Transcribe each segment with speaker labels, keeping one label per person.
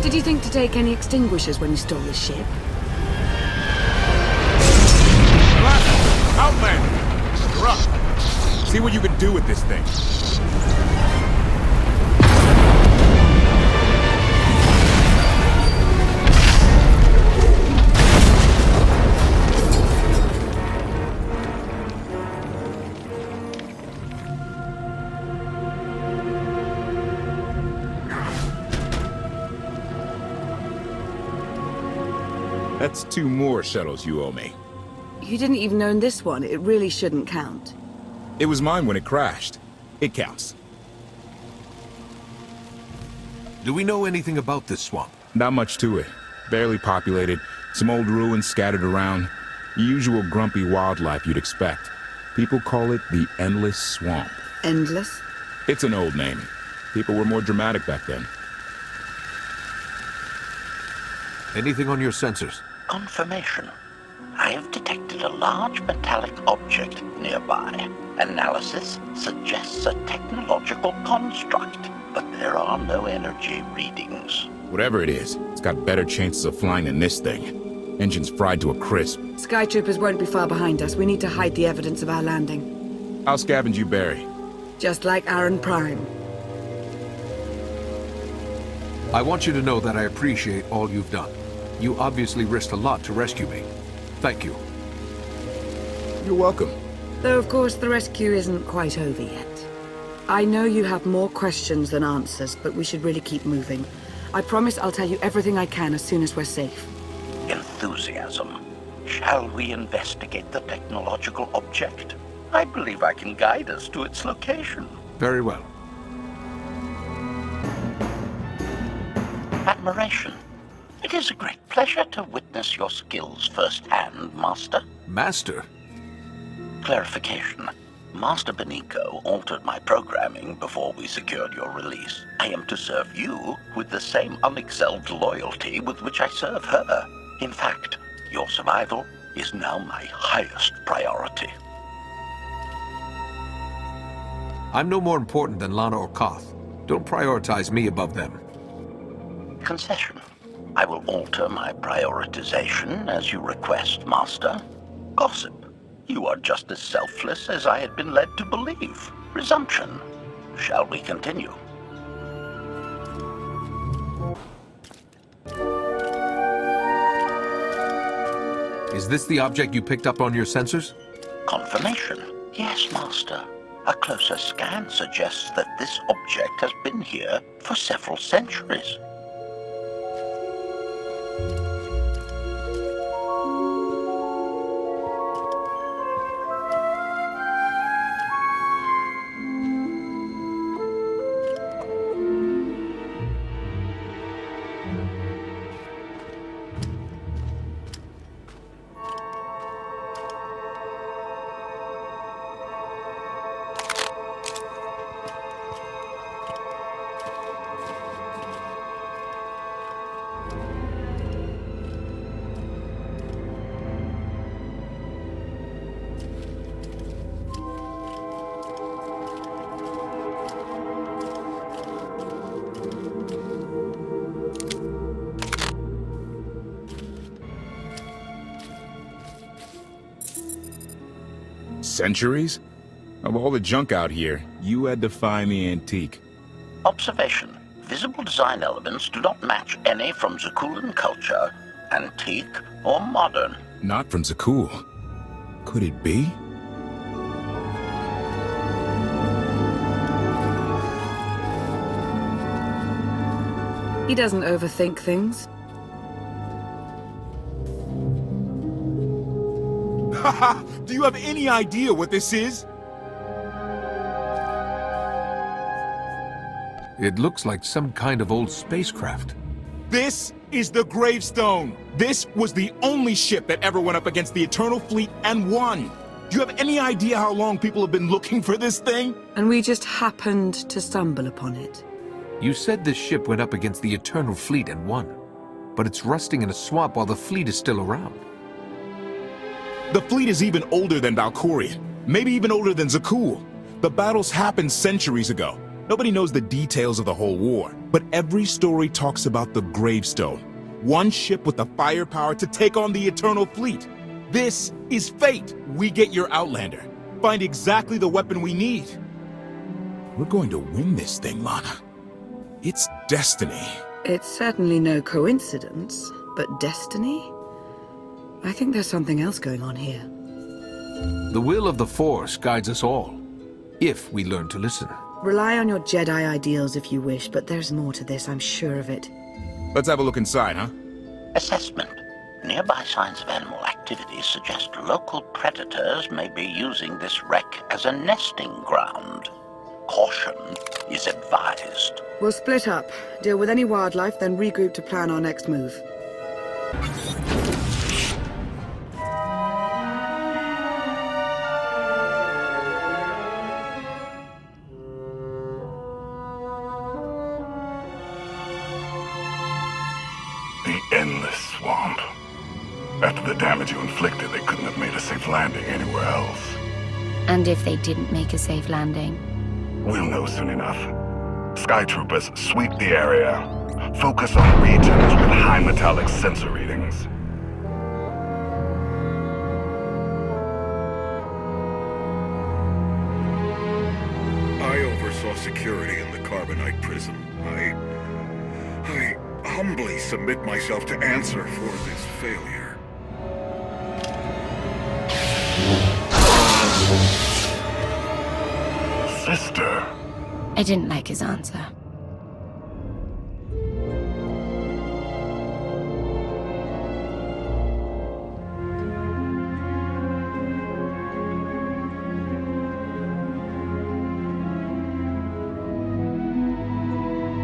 Speaker 1: Did you think to take any extinguishers when you stole this ship?
Speaker 2: Outlander! You're up! See what you can do with this thing. That's 2 more shuttles you owe me.
Speaker 1: You didn't even own this one. It really shouldn't count.
Speaker 2: It was mine when it crashed. It counts.
Speaker 3: Do we know anything about this swamp?
Speaker 2: Not much to it. Barely populated, some old ruins scattered around. The usual grumpy wildlife you'd expect. People call it the Endless Swamp.
Speaker 1: Endless?
Speaker 2: It's an old name. People were more dramatic back then.
Speaker 3: Anything on your sensors?
Speaker 4: Confirmation. I have detected a large metallic object nearby. Analysis suggests a technological construct, but there are no energy readings.
Speaker 2: Whatever it is, it's got better chances of flying than this thing. Engine's fried to a crisp.
Speaker 1: Skytroopers won't be far behind us. We need to hide the evidence of our landing.
Speaker 2: I'll scavenge you, Barry.
Speaker 1: Just like Aaron Prime.
Speaker 3: I want you to know that I appreciate all you've done. You obviously risked a lot to rescue me. Thank you.
Speaker 2: You're welcome.
Speaker 1: Though, of course, the rescue isn't quite over yet. I know you have more questions than answers, but we should really keep moving. I promise I'll tell you everything I can as soon as we're safe.
Speaker 4: Enthusiasm. Shall we investigate the technological object? I believe I can guide us to its location.
Speaker 3: Very well.
Speaker 4: Admiration. It is a great pleasure to witness your skills firsthand, Master.
Speaker 3: Master?
Speaker 4: Clarification. Master Benico altered my programming before we secured your release. I am to serve you with the same unexcelled loyalty with which I serve her. In fact, your survival is now my highest priority.
Speaker 3: I'm no more important than Lana or Koth. Don't prioritize me above them.
Speaker 4: Concession. I will alter my prioritization as you request, Master. Gossip. You are just as selfless as I had been led to believe. Resumption. Shall we continue?
Speaker 3: Is this the object you picked up on your sensors?
Speaker 4: Confirmation. Yes, Master. A closer scan suggests that this object has been here for several centuries.
Speaker 2: Centuries? Of all the junk out here, you had to find the antique.
Speaker 4: Observation. Visible design elements do not match any from Zakuulan culture, antique or modern.
Speaker 2: Not from Zakuul. Could it be?
Speaker 1: He doesn't overthink things.
Speaker 2: Haha! Do you have any idea what this is?
Speaker 3: It looks like some kind of old spacecraft.
Speaker 2: This is the Gravestone. This was the only ship that ever went up against the Eternal Fleet and won. Do you have any idea how long people have been looking for this thing?
Speaker 1: And we just happened to stumble upon it.
Speaker 3: You said this ship went up against the Eternal Fleet and won. But it's rusting in a swamp while the fleet is still around.
Speaker 2: The fleet is even older than Valkorion. Maybe even older than Zakuul. The battles happened centuries ago. Nobody knows the details of the whole war, but every story talks about the Gravestone. One ship with the firepower to take on the Eternal Fleet. This is fate. We get your Outlander. Find exactly the weapon we need. We're going to win this thing, Lana. It's destiny.
Speaker 1: It's certainly no coincidence, but destiny? I think there's something else going on here.
Speaker 3: The will of the Force guides us all, if we learn to listen.
Speaker 1: Rely on your Jedi ideals if you wish, but there's more to this, I'm sure of it.
Speaker 2: Let's have a look inside, huh?
Speaker 4: Assessment. Nearby signs of animal activity suggest local predators may be using this wreck as a nesting ground. Caution is advised.
Speaker 1: We'll split up, deal with any wildlife, then regroup to plan our next move.
Speaker 5: The endless swamp. After the damage you inflicted, they couldn't have made a safe landing anywhere else.
Speaker 6: And if they didn't make a safe landing?
Speaker 5: We'll know soon enough. Skytroopers, sweep the area. Focus on regions with high metallic sensor readings.
Speaker 7: I oversaw security in the Carbonite prison. I humbly submit myself to answer for this failure.
Speaker 5: Sister.
Speaker 6: I didn't like his answer.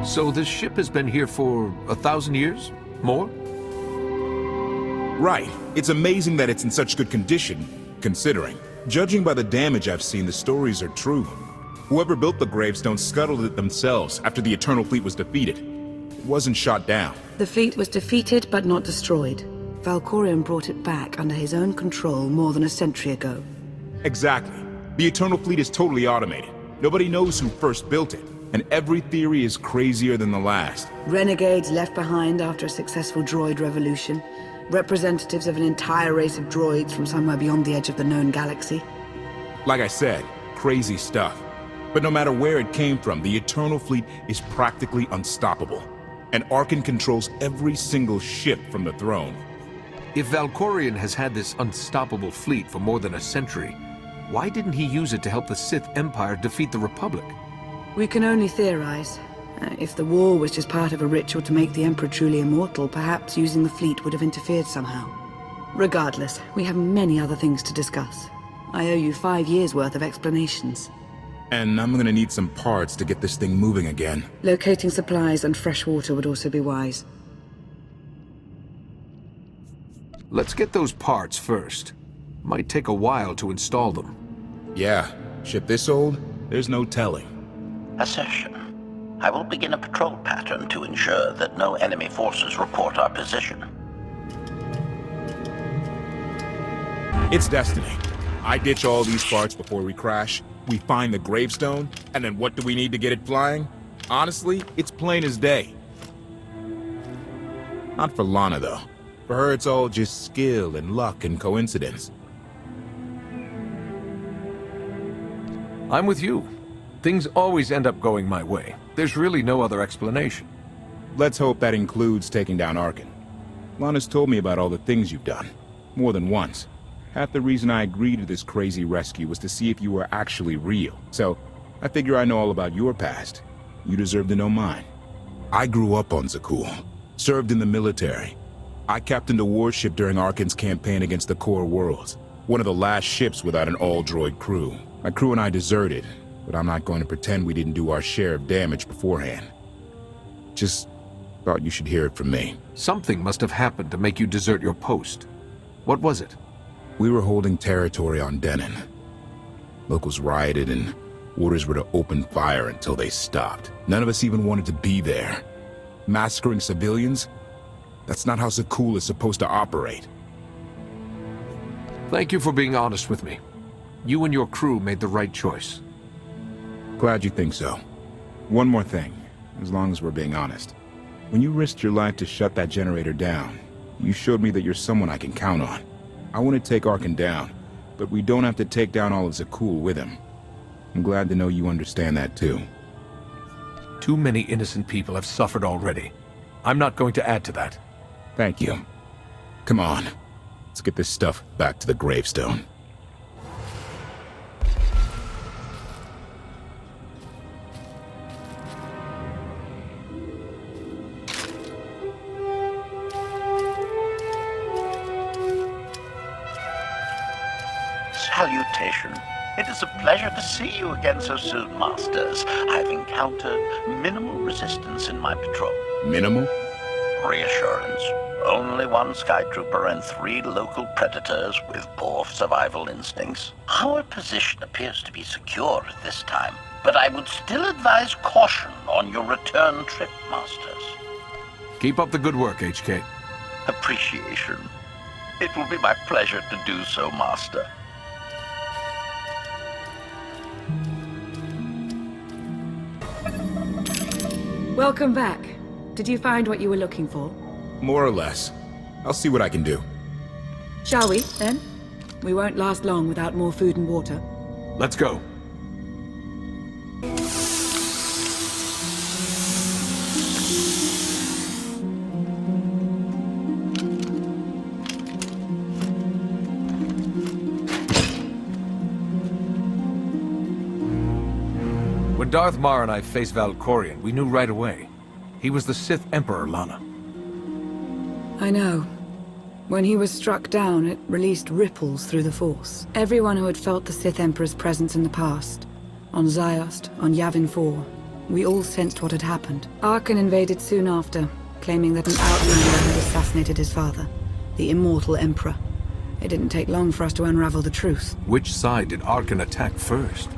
Speaker 3: So this ship has been here for 1,000 years? More?
Speaker 2: Right. It's amazing that it's in such good condition, considering. Judging by the damage I've seen, the stories are true. Whoever built the Gravestone scuttled it themselves after the Eternal Fleet was defeated. It wasn't shot down.
Speaker 1: The fleet was defeated but not destroyed. Valkorion brought it back under his own control more than a century ago.
Speaker 2: Exactly. The Eternal Fleet is totally automated. Nobody knows who first built it, and every theory is crazier than the last.
Speaker 1: Renegades left behind after a successful droid revolution. Representatives of an entire race of droids from somewhere beyond the edge of the known galaxy.
Speaker 2: Like I said, crazy stuff. But no matter where it came from, the Eternal Fleet is practically unstoppable. And Arkin controls every single ship from the throne.
Speaker 3: If Valkorion has had this unstoppable fleet for more than a century, why didn't he use it to help the Sith Empire defeat the Republic?
Speaker 1: We can only theorize. If the war was just part of a ritual to make the Emperor truly immortal, perhaps using the fleet would have interfered somehow. Regardless, we have many other things to discuss. I owe you 5 years' worth of explanations.
Speaker 2: And I'm gonna need some parts to get this thing moving again.
Speaker 1: Locating supplies and fresh water would also be wise.
Speaker 3: Let's get those parts first. Might take a while to install them.
Speaker 2: Yeah, ship this old? There's no telling.
Speaker 4: Assertion. I will begin a patrol pattern to ensure that no enemy forces report our position.
Speaker 2: It's destiny. I ditch all these parts before we crash. We find the Gravestone, and then what do we need to get it flying? Honestly, it's plain as day. Not for Lana, though. For her, it's all just skill and luck and coincidence.
Speaker 3: I'm with you. Things always end up going my way. There's really no other explanation.
Speaker 2: Let's hope that includes taking down Arkin. Lana's told me about all the things you've done. More than once. Half the reason I agreed to this crazy rescue was to see if you were actually real. So, I figure I know all about your past. You deserve to know mine. I grew up on Zakul. Served in the military. I captained a warship during Arkin's campaign against the Core Worlds. One of the last ships without an all-droid crew. My crew and I deserted, but I'm not going to pretend we didn't do our share of damage beforehand. Just thought you should hear it from me.
Speaker 3: Something must have happened to make you desert your post. What was it?
Speaker 2: We were holding territory on Denon. Locals rioted and orders were to open fire until they stopped. None of us even wanted to be there. Massacring civilians? That's not how Zakul is supposed to operate.
Speaker 3: Thank you for being honest with me. You and your crew made the right choice.
Speaker 2: Glad you think so. One more thing, as long as we're being honest. When you risked your life to shut that generator down, you showed me that you're someone I can count on. I want to take Arkan down, but we don't have to take down all of Zakul with him. I'm glad to know you understand that too.
Speaker 3: Too many innocent people have suffered already. I'm not going to add to that.
Speaker 2: Thank you. Come on. Let's get this stuff back to the Gravestone.
Speaker 4: Salutation. It is a pleasure to see you again so soon, Masters. I've encountered minimal resistance in my patrol.
Speaker 2: Minimal?
Speaker 4: Reassurance. Only one Skytrooper and 3 local predators with poor survival instincts. Our position appears to be secure at this time, but I would still advise caution on your return trip, Masters.
Speaker 3: Keep up the good work, HK.
Speaker 4: Appreciation. It will be my pleasure to do so, Master.
Speaker 1: Welcome back. Did you find what you were looking for?
Speaker 2: More or less. I'll see what I can do.
Speaker 1: Shall we, then? We won't last long without more food and water.
Speaker 3: Let's go. When Darth Mar and I faced Valkorion, we knew right away. He was the Sith Emperor, Lana.
Speaker 1: I know. When he was struck down, it released ripples through the Force. Everyone who had felt the Sith Emperor's presence in the past, on Ziost, on Yavin 4, we all sensed what had happened. Arkan invaded soon after, claiming that an outlander had assassinated his father, the immortal Emperor. It didn't take long for us to unravel the truth.
Speaker 3: Which side did Arkan attack first?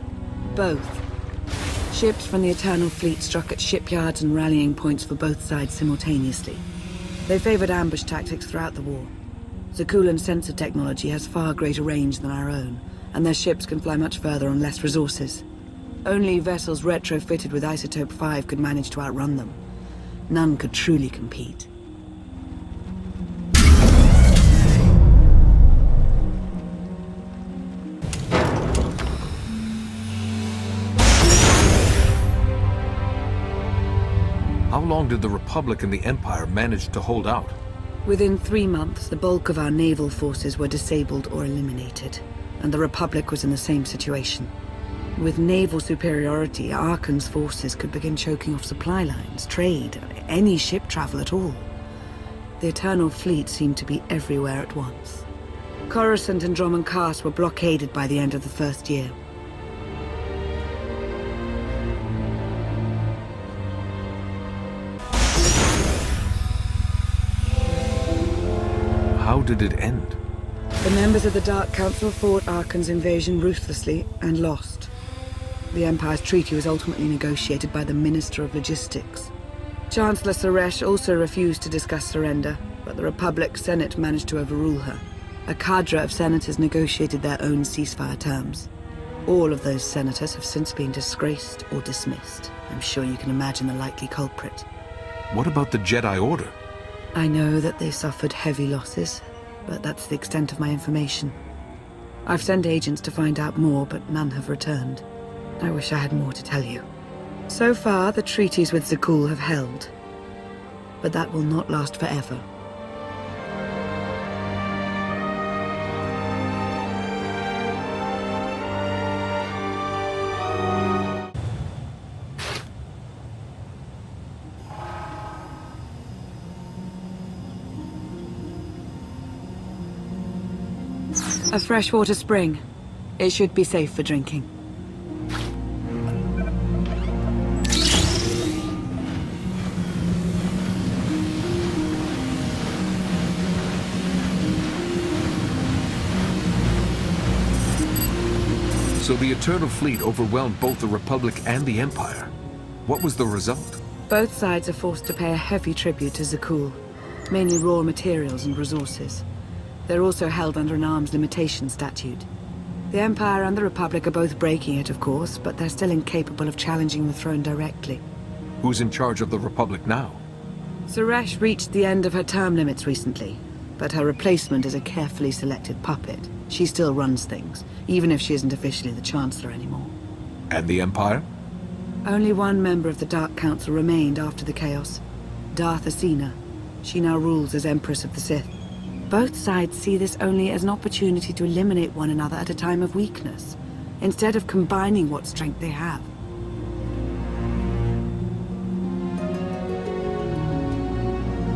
Speaker 1: Both. Ships from the Eternal Fleet struck at shipyards and rallying points for both sides simultaneously. They favored ambush tactics throughout the war. Zakulan's sensor technology has far greater range than our own, and their ships can fly much further on less resources. Only vessels retrofitted with Isotope 5 could manage to outrun them. None could truly compete.
Speaker 3: How long did the Republic and the Empire manage to hold out?
Speaker 1: Within 3 months, the bulk of our naval forces were disabled or eliminated, and the Republic was in the same situation. With naval superiority, Arkan's forces could begin choking off supply lines, trade, any ship travel at all. The Eternal Fleet seemed to be everywhere at once. Coruscant and Dromund Kaas were blockaded by the end of the first year.
Speaker 3: How did it end?
Speaker 1: The members of the Dark Council fought Arkan's invasion ruthlessly and lost. The Empire's treaty was ultimately negotiated by the Minister of Logistics. Chancellor Suresh also refused to discuss surrender, but the Republic Senate managed to overrule her. A cadre of senators negotiated their own ceasefire terms. All of those senators have since been disgraced or dismissed. I'm sure you can imagine the likely culprit.
Speaker 3: What about the Jedi Order?
Speaker 1: I know that they suffered heavy losses, but that's the extent of my information. I've sent agents to find out more, but none have returned. I wish I had more to tell you. So far, the treaties with Zakul have held, but that will not last forever. A freshwater spring. It should be safe for drinking.
Speaker 3: So the Eternal Fleet overwhelmed both the Republic and the Empire. What was the result?
Speaker 1: Both sides are forced to pay a heavy tribute to Zakul, mainly raw materials and resources. They're also held under an arms limitation statute. The Empire and the Republic are both breaking it, of course, but they're still incapable of challenging the throne directly.
Speaker 3: Who's in charge of the Republic now?
Speaker 1: Suresh reached the end of her term limits recently, but her replacement is a carefully selected puppet. She still runs things, even if she isn't officially the Chancellor anymore.
Speaker 3: And the Empire?
Speaker 1: Only one member of the Dark Council remained after the chaos. Darth Asina. She now rules as Empress of the Sith. Both sides see this only as an opportunity to eliminate one another at a time of weakness, instead of combining what strength they have.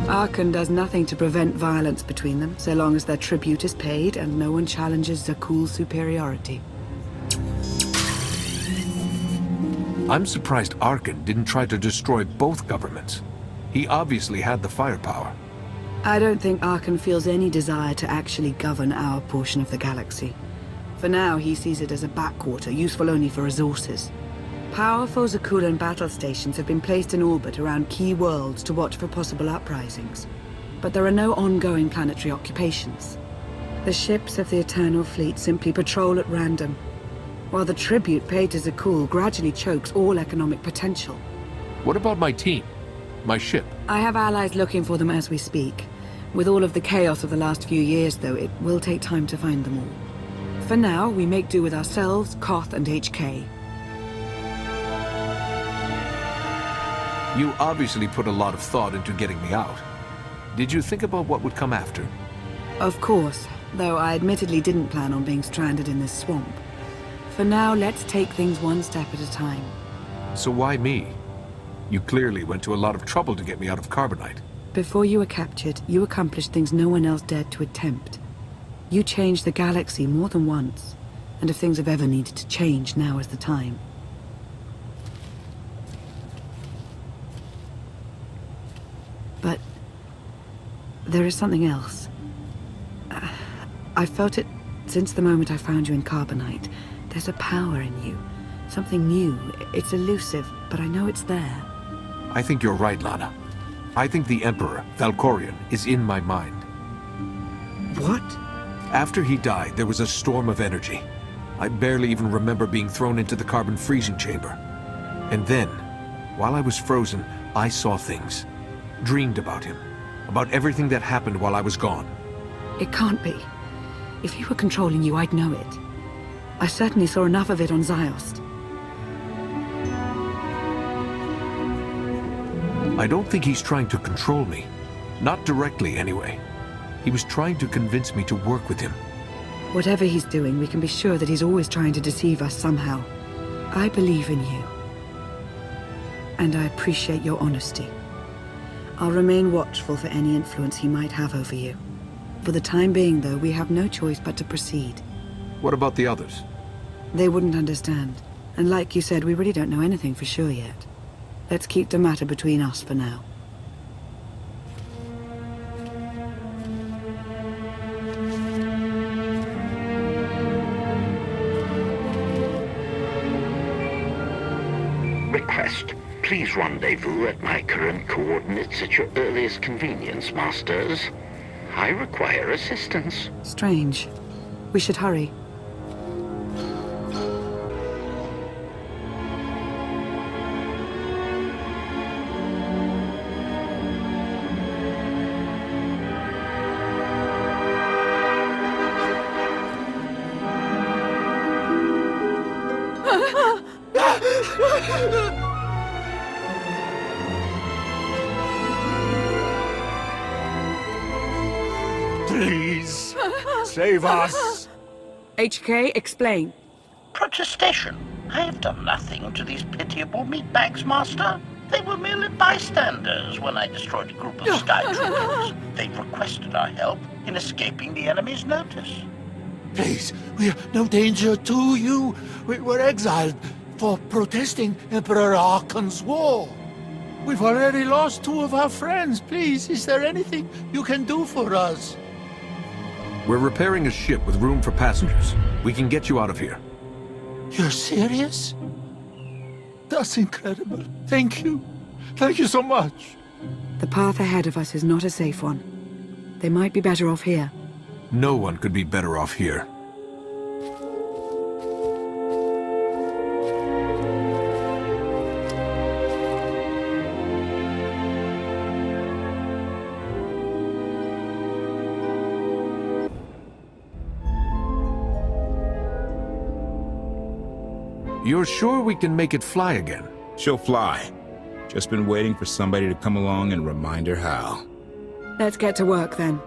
Speaker 1: Arkan does nothing to prevent violence between them, so long as their tribute is paid and no one challenges Zakuul's superiority.
Speaker 3: I'm surprised Arkan didn't try to destroy both governments. He obviously had the firepower.
Speaker 1: I don't think Arkan feels any desire to actually govern our portion of the galaxy. For now, he sees it as a backwater, useful only for resources. Powerful Zakuulan battle stations have been placed in orbit around key worlds to watch for possible uprisings. But there are no ongoing planetary occupations. The ships of the Eternal Fleet simply patrol at random, while the tribute paid to Zakuul gradually chokes all economic potential.
Speaker 3: What about my team? My ship?
Speaker 1: I have allies looking for them as we speak. With all of the chaos of the last few years, though, it will take time to find them all. For now, we make do with ourselves, Koth, and HK.
Speaker 3: You obviously put a lot of thought into getting me out. Did you think about what would come after?
Speaker 1: Of course, though I admittedly didn't plan on being stranded in this swamp. For now, let's take things one step at a time.
Speaker 3: So why me? You clearly went to a lot of trouble to get me out of Carbonite.
Speaker 1: Before you were captured, you accomplished things no one else dared to attempt. You changed the galaxy more than once, and if things have ever needed to change, now is the time. But there is something else. I felt it since the moment I found you in Carbonite. There's a power in you, something new. It's elusive, but I know it's there.
Speaker 3: I think you're right, Lana. I think the Emperor, Valkorion, is in my mind.
Speaker 1: What?
Speaker 3: After he died, there was a storm of energy. I barely even remember being thrown into the carbon freezing chamber. And then, while I was frozen, I saw things. Dreamed about him. About everything that happened while I was gone.
Speaker 1: It can't be. If he were controlling you, I'd know it. I certainly saw enough of it on Ziost.
Speaker 3: I don't think he's trying to control me. Not directly, anyway. He was trying to convince me to work with him.
Speaker 1: Whatever he's doing, we can be sure that he's always trying to deceive us somehow. I believe in you. And I appreciate your honesty. I'll remain watchful for any influence he might have over you. For the time being, though, we have no choice but to proceed.
Speaker 3: What about the others?
Speaker 1: They wouldn't understand. And like you said, we really don't know anything for sure yet. Let's keep the matter between us for now.
Speaker 8: Request. Please rendezvous at my current coordinates at your earliest convenience, Masters. I require assistance.
Speaker 1: Strange. We should hurry.
Speaker 7: Please, save us.
Speaker 1: HK, explain.
Speaker 4: Protestation. I have done nothing to these pitiable meatbags, Master. They were merely bystanders when I destroyed a group of sky troopers. They requested our help in escaping the enemy's notice.
Speaker 9: Please, we are no danger to you. We were exiled for protesting Emperor Arkan's war. We've already lost 2 of our friends. Please, is there anything you can do for us?
Speaker 3: We're repairing a ship with room for passengers. We can get you out of here.
Speaker 9: You're serious? That's incredible. Thank you. Thank you so much.
Speaker 1: The path ahead of us is not a safe one. They might be better off here.
Speaker 3: No one could be better off here. You're sure we can make it fly again?
Speaker 2: She'll fly. Just been waiting for somebody to come along and remind her how.
Speaker 1: Let's get to work then.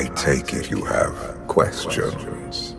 Speaker 10: I take it you have questions.